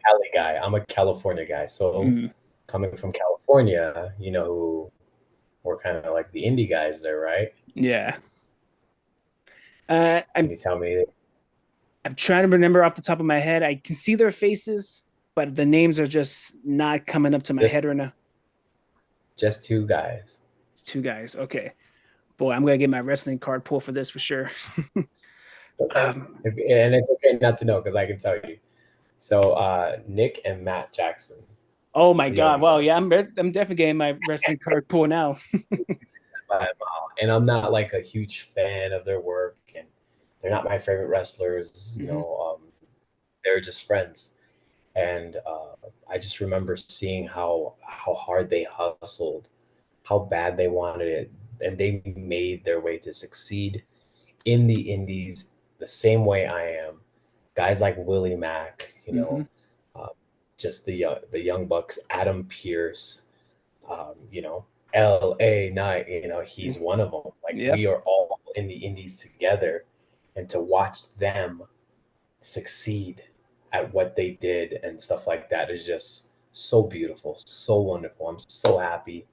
Cali guy. I'm a California guy. So Mm, coming from California, we're kind of like the indie guys there, right? yeah. Uh, Can I'm you tell me? I'm trying to remember off the top of my head. I can see their faces, but the names are just not coming up to my head Just right now. just two guys. It's two guys. Okay. Boy, I'm gonna get my wrestling card pull for this for sure. Okay. um, And it's okay not to know because I can tell you. So Nick and Matt Jackson, oh my the god. Young Well, yeah, I'm Bucks. I'm definitely getting my wrestling card pull now. And I'm not like a huge fan of their work, and they're not my favorite wrestlers. Hmm. They're just friends. And I just remember seeing how hard they hustled, how bad they wanted it, and they made their way to succeed in the indies the same way I am. Guys like Willie Mack, Hmm. uh, just the young bucks, Adam Pierce, L.A. Knight, he's one of them. Like Yep. we are all in the indies together, and to watch them succeed at what they did and stuff like that is just so beautiful, so wonderful. I'm so happy.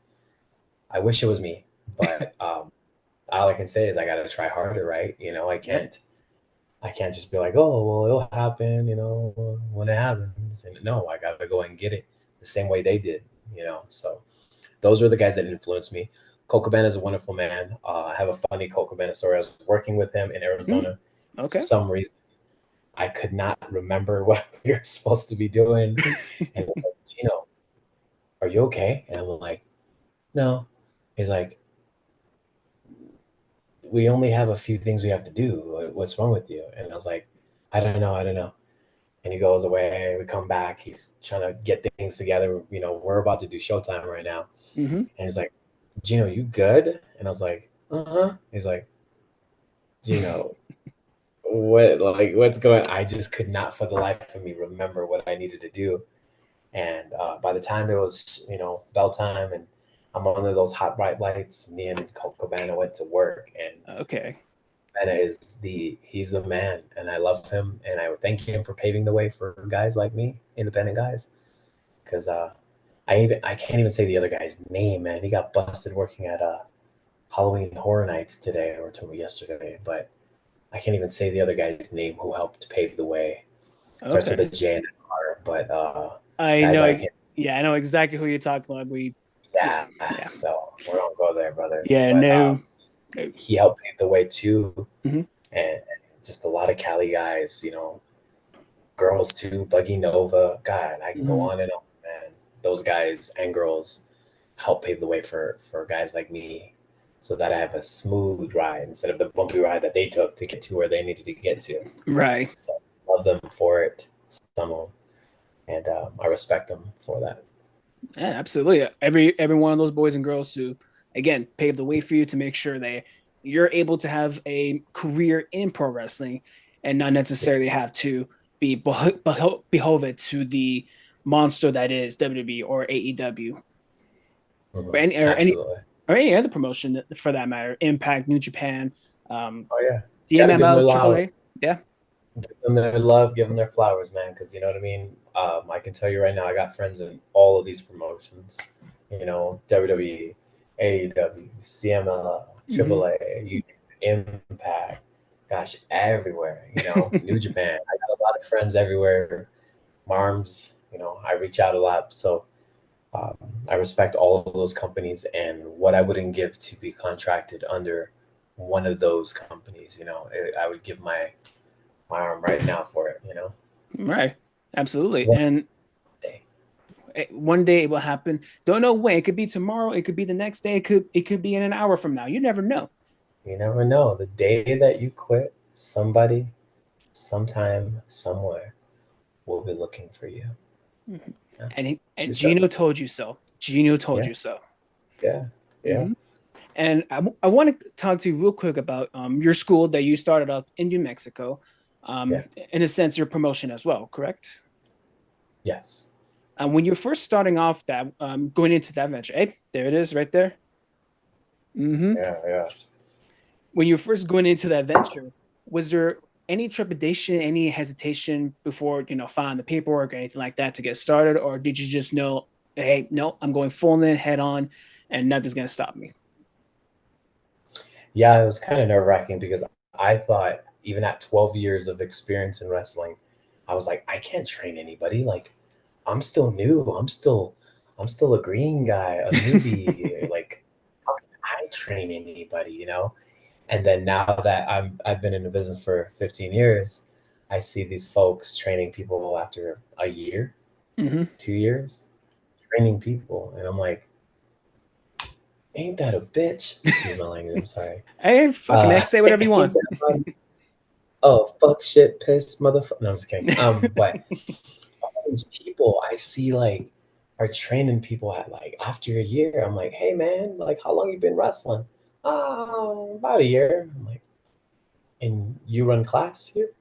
I wish it was me, but all I can say is I got to try harder, right? Yep. I can't just be like, oh, well, it'll happen, when it happens. And no, I got to go and get it the same way they did, So those were the guys that influenced me. Coco Cabana is a wonderful man. I have a funny Coco Cabana story. I was working with him in Mm, Arizona. For okay. some reason, I could not remember what we were supposed to be doing. And he's like, Gino, are you okay? And I'm like, no. He's like, we only have a few things we have to do. What's wrong with you? And I was like, I don't know. And he goes away. We come back. He's trying to get things together. We're about to do Showtime right now. Hmm. And he's like, Gino, you good? And I was like, uh-huh. He's like, Gino, what's going on? I just could not for the life of me remember what I needed to do. And by the time it was, bell time, and I'm under those hot bright lights, me and Cabana went to work, and Okay. Cabana he's the man, and I love him, and I thank him for paving the way for guys like me, independent guys, because I can't even say the other guy's name, man. He got busted working at Halloween Horror Nights today or yesterday, but I can't even say the other guy's name who helped pave the way. Starts with Okay. a J and an R, but I guys know. like him. Yeah, I know exactly who you're talking about. Yeah, Yeah, yeah, so we don't go there, brothers. yeah. But No. No. he helped pave the way too, Hmm. and just a lot of Cali guys, girls too. Buggy Nova, God, I can go Hmm. on and on, man. Those guys and girls help pave the way for guys like me, so that I have a smooth ride instead of the bumpy ride that they took to get to where they needed to get to. Right. So love them for it, some of them, and I respect them for that. Yeah, absolutely. Every one of those boys and girls who, again, paved the way for you to make sure you're able to have a career in pro wrestling and not Yeah. necessarily have to be beholden to the monster that is WWE or AEW or Mhm. any or any Absolutely. or any other promotion for that matter. Impact, New Japan, Oh yeah, got to give them their CMML, love. AAA. Yeah. Give them their love, give them their flowers, man. Because you know what I mean. I can tell you right now, I got friends in all of these promotions. WWE, AEW, CMLL, Hmm. AAA, Impact. Gosh, everywhere. New Japan. I got a lot of friends everywhere. Marms. I reach out a lot. So um, I respect all of those companies and what I wouldn't give to be contracted under one of those companies. I would give my arm right now for it. Right. Absolutely. One And day. one day it will happen. Don't know when. It could be tomorrow. It could be the next day. It could be in an hour from now. You never know. You never know. The day that you quit, somebody, sometime, somewhere will be looking for you. Mhm. Yeah. And True story. Gino told you so. Gino told Yeah, you so. yeah, yeah, Hmm. And I want to talk to you real quick about your school that you started up in New Mexico. yeah. In a sense, your promotion as well, correct? Yes. When you're first starting off that going into that venture, hey, there it is, right there. Hmm. Yeah, yeah. When you're first going into that venture, was there any trepidation, any hesitation before filing the paperwork or anything like that to get started, or did you just know, hey, no, I'm going full in, head on, and nothing's gonna stop me? Yeah, it was kind of nerve-wracking because I thought even at 12 years of experience in wrestling, I was like, I can't train anybody. Like, I'm still new. I'm still a green guy, a newbie. Like, how can I train anybody, you know? And then now that I've been in the business for 15 years, I see these folks training people after a year, Hmm. 2 years, training people. And I'm like, ain't that a bitch? Excuse my language, I'm sorry. Hey, fucking man, say whatever you Ain't want. that oh, fuck, shit, piss, motherfucker. No, I'm just kidding. But all these people I see like are training people at like after a year. I'm like, hey man, like how long you been wrestling? Oh, about a year. I'm like, and you run class here?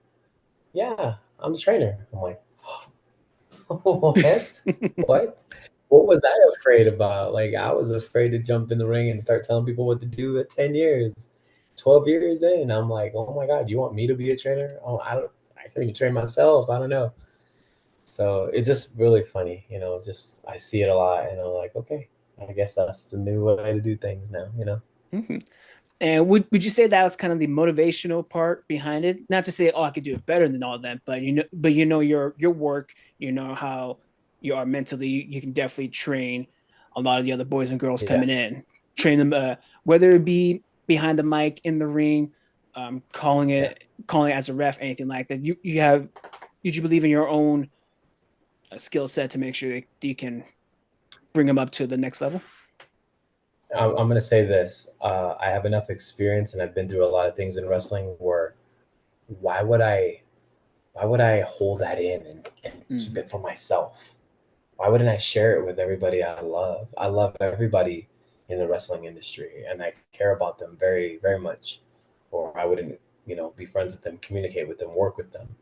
Yeah, I'm the trainer. I'm like, what? What? What was I afraid about? Like I was afraid to jump in the ring and start telling people what to do at 10 years. 12 years in, I'm like, oh my God, you want me to be a trainer? Oh, I can't even train myself. I don't know. So it's just really funny, just I see it a lot and I'm like, okay, I guess that's the new way to do things now. Hmm. And would you say that was kind of the motivational part behind it? Not to say, oh, I could do it better than all that, but your work, you know how you are mentally. You can definitely train a lot of the other boys and girls Yeah. coming in, train them, whether it be behind the mic in the ring, Yeah. calling it as a ref, anything like that. Did you believe in your own skill set to make sure that you can bring them up to the next level? I'm going to say this. I have enough experience and I've been through a lot of things in wrestling where why would I, why would I hold that in and keep Mm-hmm. it for myself? Why wouldn't I share it with everybody I love? I love everybody in the wrestling industry and I care about them very, very much. Or I wouldn't, be friends with them, communicate with them, work with them.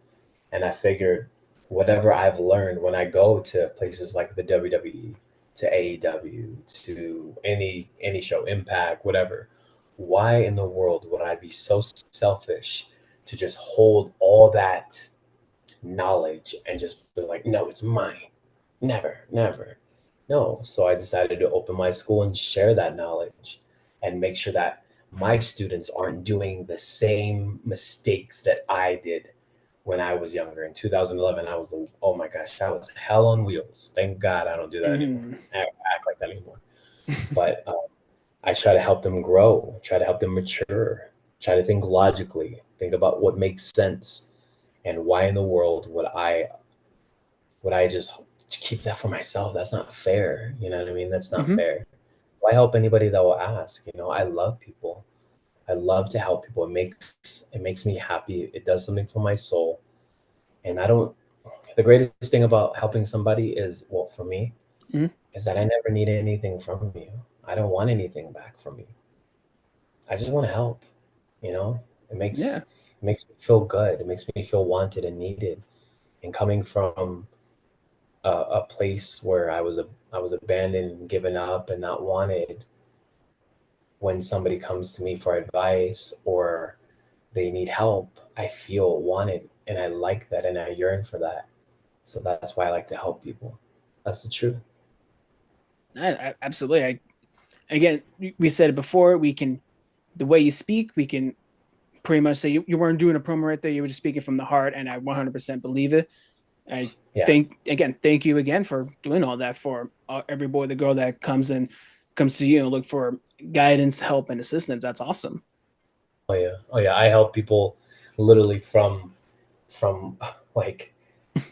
And I figured whatever I've learned when I go to places like the WWE, to AEW, to any show, Impact, whatever, why in the world would I be so selfish to just hold all that knowledge and just be like, no, it's mine. Never, never. No. So I decided to open my school and share that knowledge and make sure that my students aren't doing the same mistakes that I did when I was younger. In 2011, oh my gosh, I was hell on wheels. Thank God I don't do that anymore. Mm-hmm. I don't act like that anymore. But I try to help them grow, try to help them mature, try to think logically, think about what makes sense, and why in the world would I just keep that for myself? That's not fair. You know what I mean? That's not Mm-hmm. fair. Why help anybody that will ask? I love people. I love to help people. It makes me happy. It does something for my soul. And I don't the greatest thing about helping somebody is, well, for me, Mm-hmm. is that I never need anything from you. I don't want anything back from you. I just want to help, you know? It Yeah. makes it makes me feel good. It makes me feel wanted and needed. And coming from a place where I was abandoned and given up and not wanted, when somebody comes to me for advice or they need help, I feel wanted and I like that and I yearn for that. So that's why I like to help people. That's the truth. Absolutely. Again, we said it before. We can the way you speak, we can pretty much say you weren't doing a promo right there. You were just speaking from the heart, and I 100% believe it. I Yeah. thank you again for doing all that for every boy, the girl that comes to you and look for guidance, help, and assistance. That's awesome. Oh yeah. Oh yeah. I help people literally from like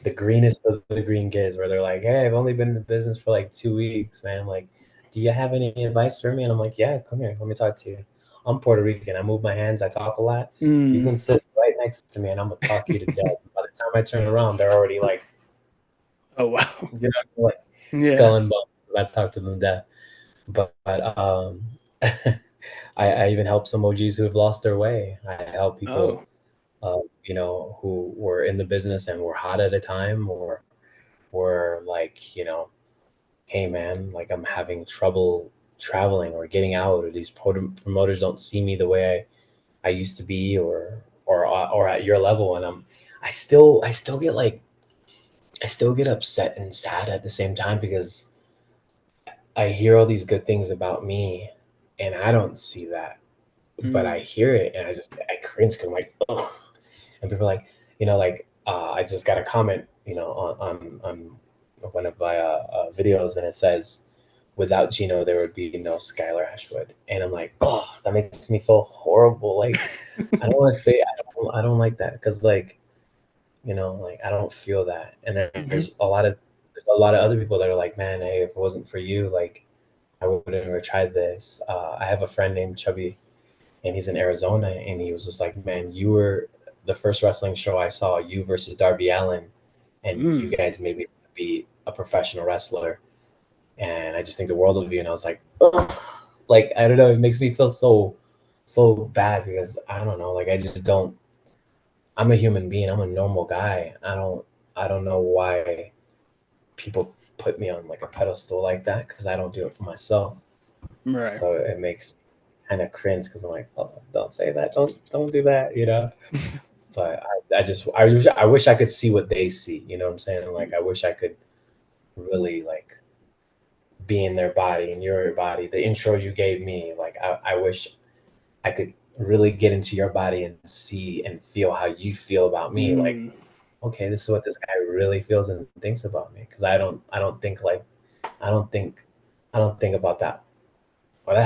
the greenest of the green kids where they're like, hey, I've only been in the business for like 2 weeks, man. I'm like, do you have any advice for me? And I'm like, yeah, come here, let me talk to you. I'm Puerto Rican. I move my hands, I talk a lot. You Mm. can sit right next to me and I'm gonna talk you to death. By the time I turn around, they're already like, Oh wow. like Yeah. skull and bones. Let's talk to them to death. But I even help some OGs who have lost their way. I help people Oh. who were in the business and were hot at a time, or were like, hey man, like I'm having trouble traveling or getting out, or these promoters don't see me the way I used to be, or at your level, and I still get like I still get upset and sad at the same time because I hear all these good things about me, and I don't see that, but I Mm. hear it and I cringe because I'm like, oh, and people are like, I just got a comment, on one of my videos, and it says, "Without Gino, there would be no Skylar Ashwood," and I'm like, oh, that makes me feel horrible. Like, I don't want to say I don't like that because like like I don't feel that, and Hmm. there's a lot of other people that are like, man, hey, if it wasn't for you, like I would have never tried this. I have a friend named Chubby, and he's in Arizona, and he was just like, man, you were the first wrestling show I saw, you versus Darby Allin, and you Mm. guys maybe be a professional wrestler, and I just think the world of you. And I was like, ugh. Like I don't know, it makes me feel so bad because I don't know, like I just don't. I'm a human being. I'm a normal guy. I don't know why people put me on like a pedestal like that because I don't do it for myself. Right. So it makes me kind of cringe because I'm like, oh, don't say that. Don't do that. But I wish I could see what they see. You know what I'm saying? Like I wish I could really like be in their body, in your body. The intro you gave me, like I wish I could really get into your body and see and feel how you feel about me. Like, Mm. okay, this is what this guy really feels and thinks about me. Because I don't think like I don't think I don't think about that. What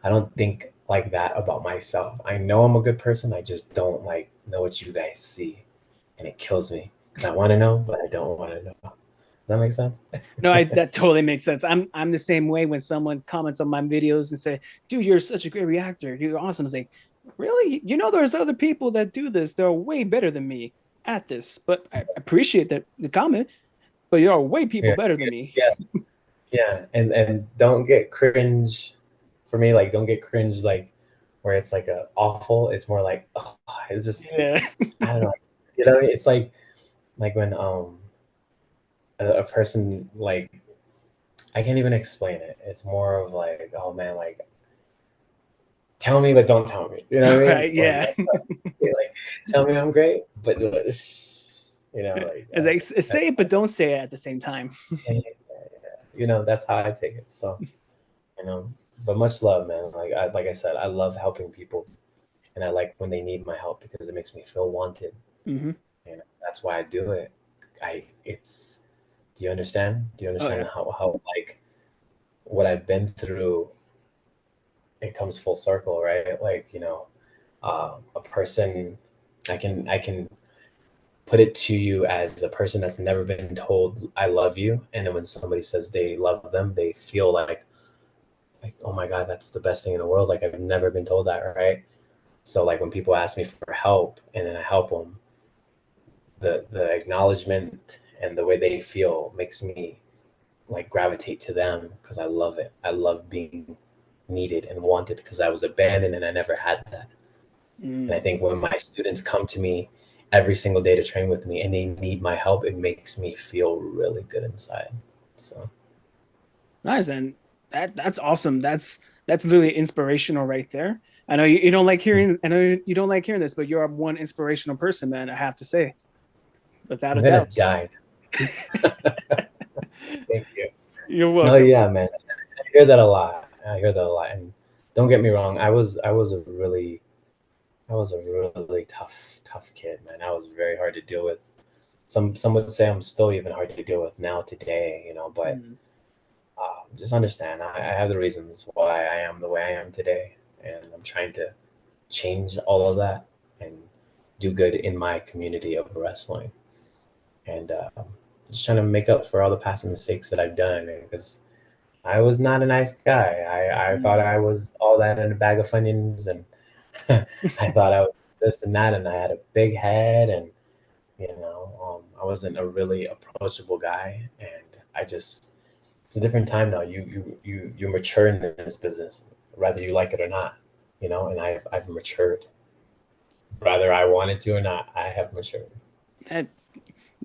I don't think like that about myself. I know I'm a good person. I just don't like know what you guys see, and it kills me because I want to know, but I don't want to know. Does that make sense? No, I that totally makes sense. I'm the same way when someone comments on my videos and say, "Dude, you're such a great reactor. You're awesome." It's like, really? There's other people that do this. They're way better than me at this. But I appreciate the comment. But you are way people Yeah, better than me. yeah, yeah. And don't get cringe for me. Like, don't get cringe like where it's like a awful. It's more like, oh, it's just Yeah. I don't know. It's like when a person like I can't even explain it. It's more of like, oh man, like tell me but don't tell me. You know what I mean? Right. Like Yeah. like tell me I'm great, but like It's like say it, but don't say it at the same time. that's how I take it. So you know, but much love, man. Like I said, I love helping people, and I like when they need my help because it makes me feel wanted, Hmm. and that's why I do it. I it's Do you understand? Do you Oh understand yeah. how like what I've been through? It comes full circle, right? Like a person, I can put it to you as a person that's never been told I love you, and then when somebody says they love them, they feel like oh my god, that's the best thing in the world. Like I've never been told that, right? So like when people ask me for help and then I help them, the acknowledgement and the way they feel makes me like gravitate to them because I love it. I love being needed and wanted because I was abandoned and I never had that. And I Mm. think when my students come to me every single day to train with me and they need my help, it makes me feel really good inside. So Nice, and that's awesome. That's literally inspirational right there. I know you don't like hearing. I know you don't like hearing this, but you're one inspirational person, man. I have to say, without a I'm gonna doubt. die. Thank you. You're No, welcome. yeah, man. I hear that a lot. I hear that a lot. And don't get me wrong, I was a really tough kid, man. I was very hard to deal with. Some would say I'm still even hard to deal with now today, but Mm. just understand I have the reasons why I am the way I am today, and I'm trying to change all of that and do good in my community of wrestling, and just trying to make up for all the past mistakes that I've done because I was not a nice guy. I thought Mm. I was all that in a bag of Funyuns, and I thought I was this and that, and I had a big head, and I wasn't a really approachable guy, and it's a different time now. You mature in this business, whether you like it or not, and I've matured, whether I wanted to or not. I have matured. That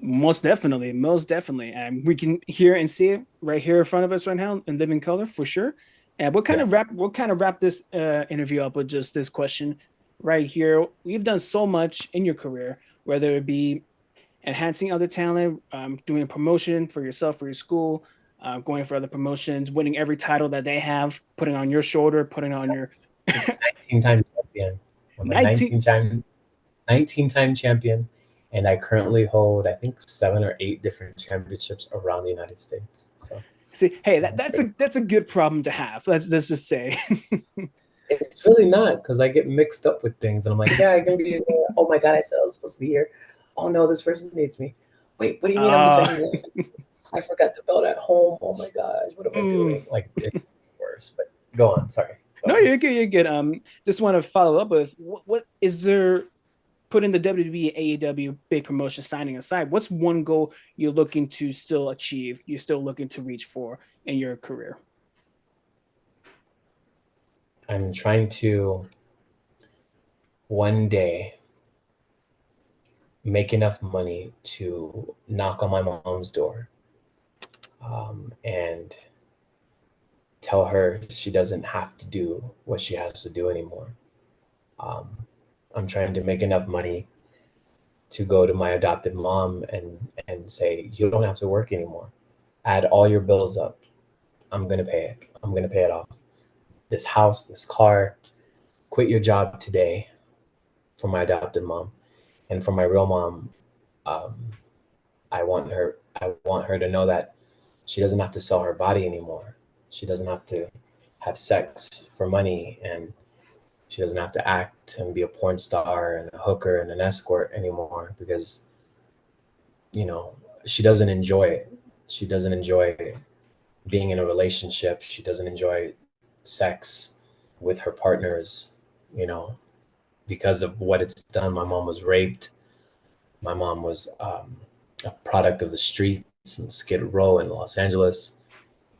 Most definitely, most definitely. And we can hear and see it right here in front of us right now in living color for sure. And Yes. we'll kind of wrap this interview up with just this question right here. You've done so much in your career, whether it be enhancing other talent, doing promotion for yourself, for your school, going for other promotions, winning every title that they have, putting on your shoulder, putting on your 19-time champion. I'm a 19. 19-time champion, and I currently hold, I think, 7 or 8 different championships around the United States. So See, hey, that's pretty. that's a good problem to have. Let's just say. It's really not because I get mixed up with things, and I'm like, yeah, I can be here. Oh my god, I said I was supposed to be here. Oh no, this person needs me. Wait, what do you mean I'm uh, defending it? I forgot the belt at home. Oh my gosh, what am I mm, doing? Like it's worse. But go on. Sorry. Go no, on. you're good. You're good. Just want to follow up with what is there putting the WWE AEW big promotion signing aside? What's one goal you're looking to still achieve? You're still looking to reach for in your career? I'm trying to one day make enough money to knock on my mom's door, and tell her she doesn't have to do what she has to do anymore. Um, I'm trying to make enough money to go to my adopted mom and say, you don't have to work anymore. Add all your bills up. I'm gonna pay it. I'm gonna pay it off. This house, this car, quit your job today for my adopted mom. And for my real mom, um, I want her to know that she doesn't have to sell her body anymore. She doesn't have to have sex for money, and she doesn't have to act and be a porn star and a hooker and an escort anymore because, you know, she doesn't enjoy it. She doesn't enjoy being in a relationship. She doesn't enjoy sex with her partners, you know, because of what it's done. My mom was raped. My mom was a product of the streets in Skid Row in Los Angeles,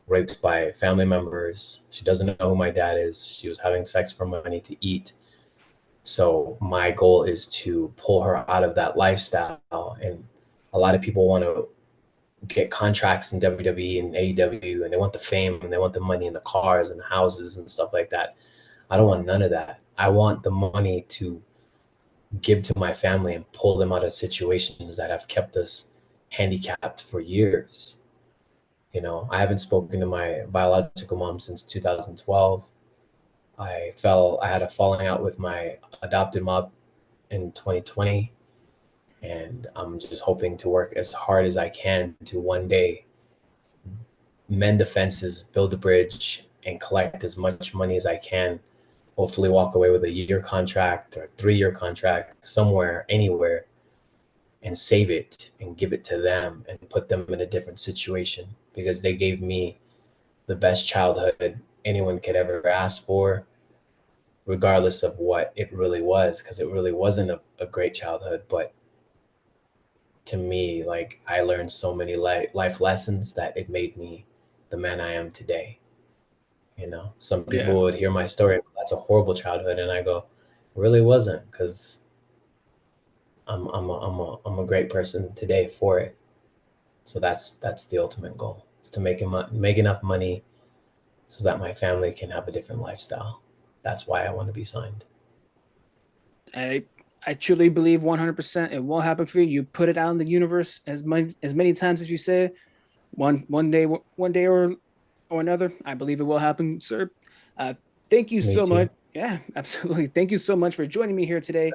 raped by family members. She doesn't know who my dad is. She was having sex for money to eat. So my goal is to pull her out of that lifestyle. And a lot of people want to get contracts in WWE and AEW, and they want the fame and they want the money and the cars and the houses and stuff like that. I don't want none of that. I want the money to give to my family and pull them out of situations that have kept us handicapped for years. You know, I haven't spoken to my biological mom since 2012. I had a falling out with my adopted mom in 2020, and I'm just hoping to work as hard as I can to one day mend the fences, build a bridge, and collect as much money as I can. Hopefully, walk away with a year contract or 3 year contract somewhere, anywhere, and save it and give it to them and put them in a different situation because they gave me the best childhood anyone could ever ask for, regardless of what it really was, because it really wasn't a great childhood. But to me, like, I learned so many life lessons that it made me the man I am today. You know, some Yeah. people would hear my story, that's a horrible childhood, and I go, it really wasn't, because I'm a great person today for it. So that's the ultimate goal, is to make enough money so that my family can have a different lifestyle. That's why I want to be signed. I I truly believe 100% it will happen for you. You put it out in the universe as many times as you say. One day or another, I believe it will happen, sir. Uh, thank you Me so much. too. Yeah, absolutely. Thank you so much for joining me here today.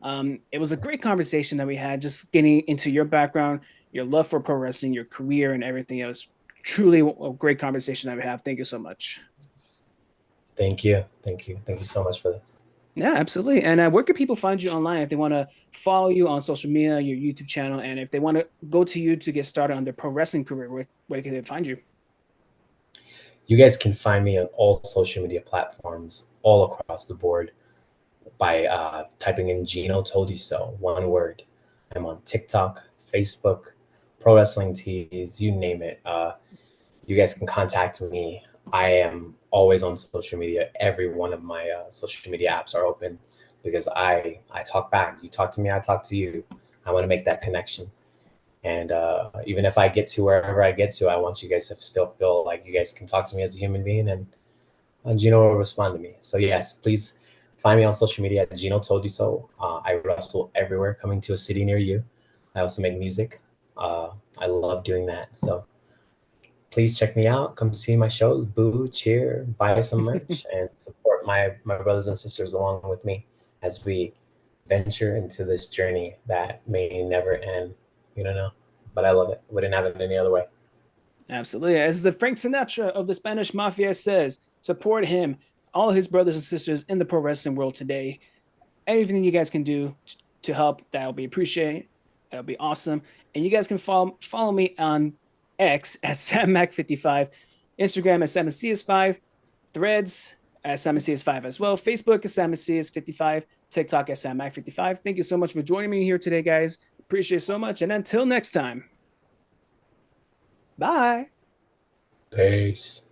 It was a great conversation that we had, just getting into your background, your love for pro wrestling, your career, and everything. It was truly a great conversation that we have. Thank you so much. Thank you. Thank you. Thank you so much for this. Yeah, absolutely. And where can people find you online if they want to follow you on social media, your YouTube channel, and if they want to go to you to get started on their pro wrestling career, where can they find you? You guys can find me on all social media platforms all across the board by typing in Gino Told You So, one word. I'm on TikTok, Facebook, Pro Wrestling Tees, you name it. You guys can contact me. I am always on social media. Every one of my social media apps are open because I talk back. You talk to me, I talk to you. I want to make that connection. And even if I get to wherever I get to, I want you guys to still feel like you guys can talk to me as a human being, and Gino will respond to me. So yes, please find me on social media at Gino ToldYouSO. I wrestle everywhere, coming to a city near you. I also make music. Uh, I love doing that. So please check me out. Come see my shows, boo, cheer, buy some merch, and support my brothers and sisters along with me as we venture into this journey that may never end. You don't know, but I love it. Wouldn't have it any other way. Absolutely. As the Frank Sinatra of the Spanish Mafia says, support him, all his brothers and sisters in the pro wrestling world today. Anything you guys can do to help, that'll be appreciated. That'll be awesome. And you guys can follow me on X at SamMac55, Instagram at SamCS5, Threads at SamCS5 as well, Facebook at SamCS55, TikTok at SamMac55. Thank you so much for joining me here today, guys. Appreciate it so much. And until next time, bye. Peace.